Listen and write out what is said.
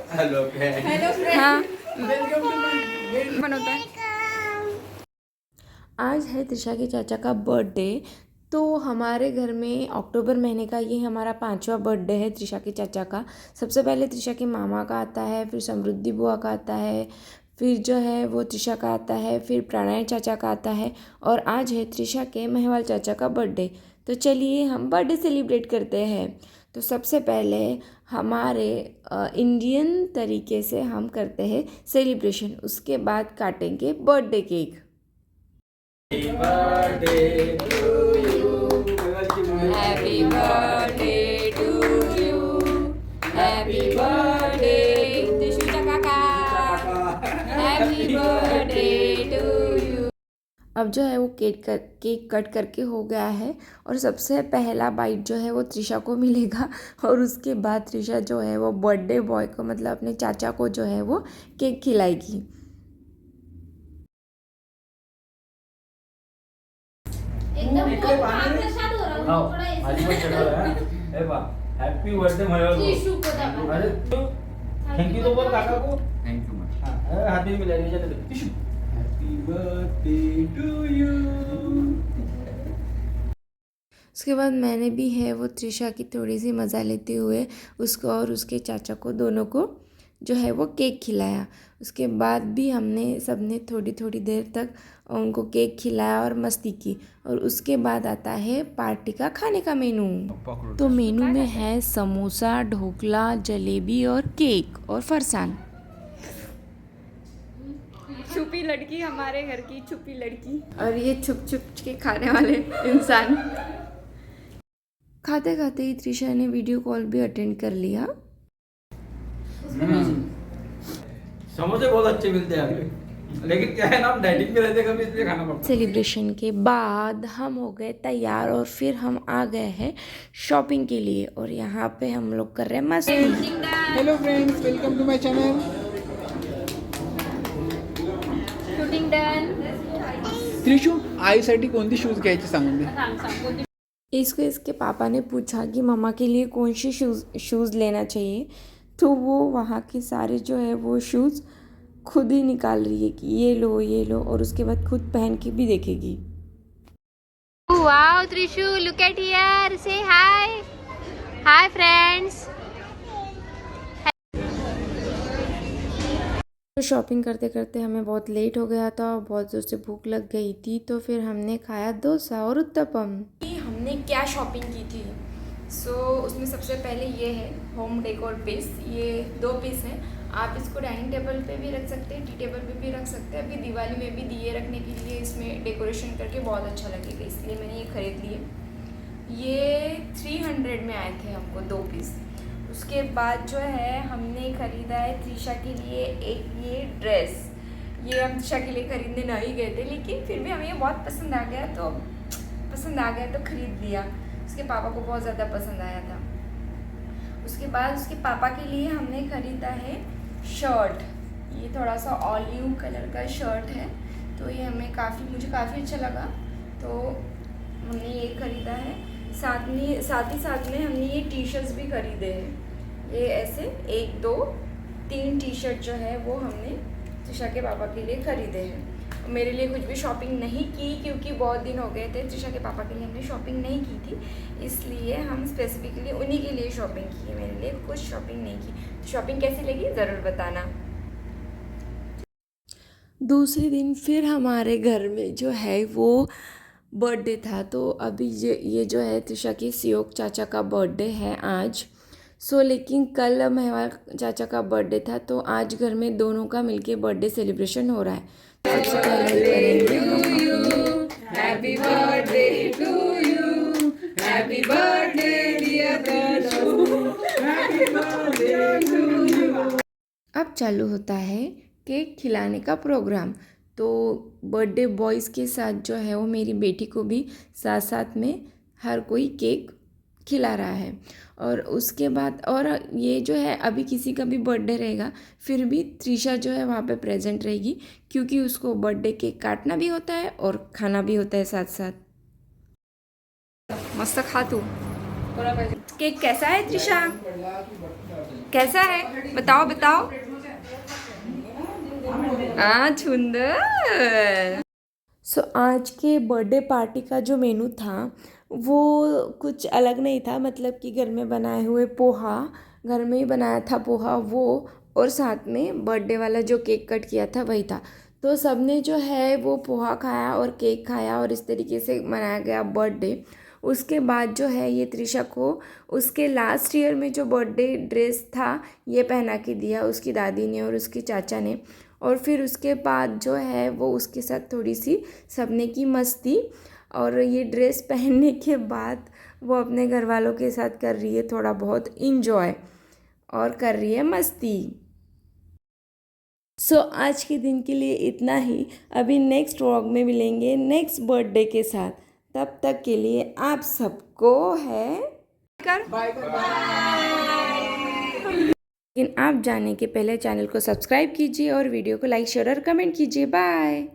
Hello हाँ मन होता है। आज है त्रिशा के चाचा का बर्थडे। तो हमारे घर में अक्टूबर महीने का ये हमारा 5वां बर्थडे है त्रिशा के चाचा का। सबसे पहले त्रिशा के मामा का आता है, फिर समृद्धि बुआ का आता है, फिर जो है वो त्रिशा का आता है, फिर प्रणय चाचा का आता है, और आज है त्रिशा के महवाल चाचा का बर्थडे। तो चलिए हम बर्थडे सेलिब्रेट करते हैं। तो सबसे पहले हमारे इंडियन तरीके से हम करते हैं सेलिब्रेशन, उसके बाद काटेंगे birthday cake. Birthday to you. Happy birthday to you. Happy birthday Trisha Kaka. Happy birthday to you. अब जो है वो केक कट करके हो गया है, और सबसे पहला बाइट जो है वो त्रिशा को मिलेगा, और उसके बाद त्रिशा जो है वो बर्थडे बॉय को मतलब अपने चाचा को जो है वो केक खिलाएगी। एकदम महाप्रसाद हो रहा है थोड़ा ऐसे। हैप्पी बर्थडे मयूर को। अरे थैंक यू तो बोल काका को। Thank you much. हाथ में मिला लीजिए tissue. Happy birthday to you. उसके बाद मैंने भी है वो त्रिशा की थोड़ी सी मज़ा लेते हुए उसको और उसके चाचा को दोनों को जो है वो केक खिलाया। उसके बाद भी हमने सबने थोड़ी थोड़ी देर तक उनको केक खिलाया और मस्ती की, और उसके बाद आता है पार्टी का खाने का मेनू। तो मेनू में है समोसा, ढोकला, जलेबी और केक और फरसान। छुपी लड़की, हमारे घर की छुपी लड़की, और ये छुप छुप के खाने वाले इंसान। खाते खाते ही त्रिशा ने वीडियो कॉल भी अटेंड कर लिया। समोसे बहुत अच्छे मिलते हैं, लेकिन क्या है ना, हम डाइटिंग पे रहते कभी, इसलिए खाना पड़ता है। सेलिब्रेशन के बाद हम हो गए तैयार, और फिर हम आ गए हैं शॉपिंग के लिए, और यहाँ पे हम लोग कर रहे हैं मस्ती। Hello friends, welcome to my channel. Shooting done. Trishu, आईसाठी कोणती शूज घ्यायचे सांगून दे। इसको इसके पापा ने पूछा कि मम्मा के लिए कौन सी शूज़ लेना चाहिए, तो वो वहाँ के सारे जो है वो शूज़ खुद ही निकाल रही है कि ये लो, और उसके बाद खुद पहन के भी देखेगी। Wow Trishu, look at here, से हाय। Hi friends. तो शॉपिंग करते करते हमें बहुत लेट हो गया था और बहुत ज़ोर से भूख लग गई थी, तो फिर हमने खाया डोसा और उत्तपम। हमने क्या शॉपिंग की थी? उसमें सबसे पहले ये है होम डेकोर पीस। ये 2 पीस हैं। आप इसको डाइनिंग टेबल पे भी रख सकते हैं, टी टेबल पे भी रख सकते हैं। अभी दिवाली में भी दिए रखने के लिए इसमें डेकोरेशन करके बहुत अच्छा लगेगा, इसलिए मैंने ये ख़रीद लिए। ये 300 में आए थे हमको 2 पीस। उसके बाद जो है हमने ख़रीदा है त्रिशा के लिए एक ये ड्रेस। ये हम त्रिशा के लिए ख़रीदने नहीं गए थे, लेकिन फिर भी हमें ये बहुत पसंद आ गया, तो ख़रीद लिया। उसके पापा को बहुत ज़्यादा पसंद आया था। उसके बाद उसके पापा के लिए हमने ख़रीदा है शर्ट। ये थोड़ा सा ऑलिव कलर का शर्ट है, तो ये मुझे काफ़ी अच्छा लगा, तो हमने ये ख़रीदा है। साथ ही साथ में हमने ये टी शर्ट्स भी ख़रीदे हैं। ये ऐसे 1 2 3 टी शर्ट जो है वो हमने त्रिशा के पापा के लिए ख़रीदे हैं। मेरे लिए कुछ भी शॉपिंग नहीं की, क्योंकि बहुत दिन हो गए थे त्रिशा के पापा के लिए हमने शॉपिंग नहीं की थी, इसलिए हम स्पेसिफिकली उन्हीं के लिए शॉपिंग की है। मेरे लिए कुछ शॉपिंग नहीं की। तो शॉपिंग कैसी लगी ज़रूर बताना। दूसरे दिन फिर हमारे घर में जो है वो बर्थडे था, तो अभी ये जो है त्रिशा की सियोक चाचा का बर्थडे है आज। लेकिन कल महवाल चाचा का बर्थडे था, तो आज घर में दोनों का मिलके बर्थडे सेलिब्रेशन हो रहा है। सबसे पहले करेंगे happy birthday to you, happy birthday dear Trishu, happy birthday to you. अब चालू होता है केक खिलाने का प्रोग्राम। तो बर्थडे बॉयज़ के साथ जो है वो मेरी बेटी को भी साथ साथ में हर कोई केक खिला रहा है। और उसके बाद और ये जो है अभी किसी का भी बर्थडे रहेगा, फिर भी त्रिशा जो है वहाँ पे प्रेजेंट रहेगी, क्योंकि उसको बर्थडे केक काटना भी होता है और खाना भी होता है साथ साथ। मस्त खा तू। केक कैसा है त्रिशा? कैसा है बताओ बताओ। सुंदर। सो आज के बर्थडे पार्टी का जो मेनू था वो कुछ अलग नहीं था, मतलब कि घर में बनाए हुए पोहा, घर में ही बनाया था पोहा वो, और साथ में बर्थडे वाला जो केक कट किया था वही था। तो सबने जो है वो पोहा खाया और केक खाया और इस तरीके से मनाया गया बर्थडे। उसके बाद जो है ये त्रिशा को उसके लास्ट ईयर में जो बर्थडे ड्रेस था ये पहना के दिया उसकी दादी ने और उसके चाचा ने। और फिर उसके बाद जो है वो उसके साथ थोड़ी सी सबने की मस्ती, और ये ड्रेस पहनने के बाद वो अपने घर वालों के साथ कर रही है थोड़ा बहुत इंजॉय और कर रही है मस्ती। सो आज के दिन के लिए इतना ही। अभी नेक्स्ट व्लॉग में मिलेंगे नेक्स्ट बर्थडे के साथ। तब तक के लिए आप सबको है बाय लेकिन आप जाने के पहले चैनल को सब्सक्राइब कीजिए और वीडियो को लाइक शेयर और कमेंट कीजिए। बाय।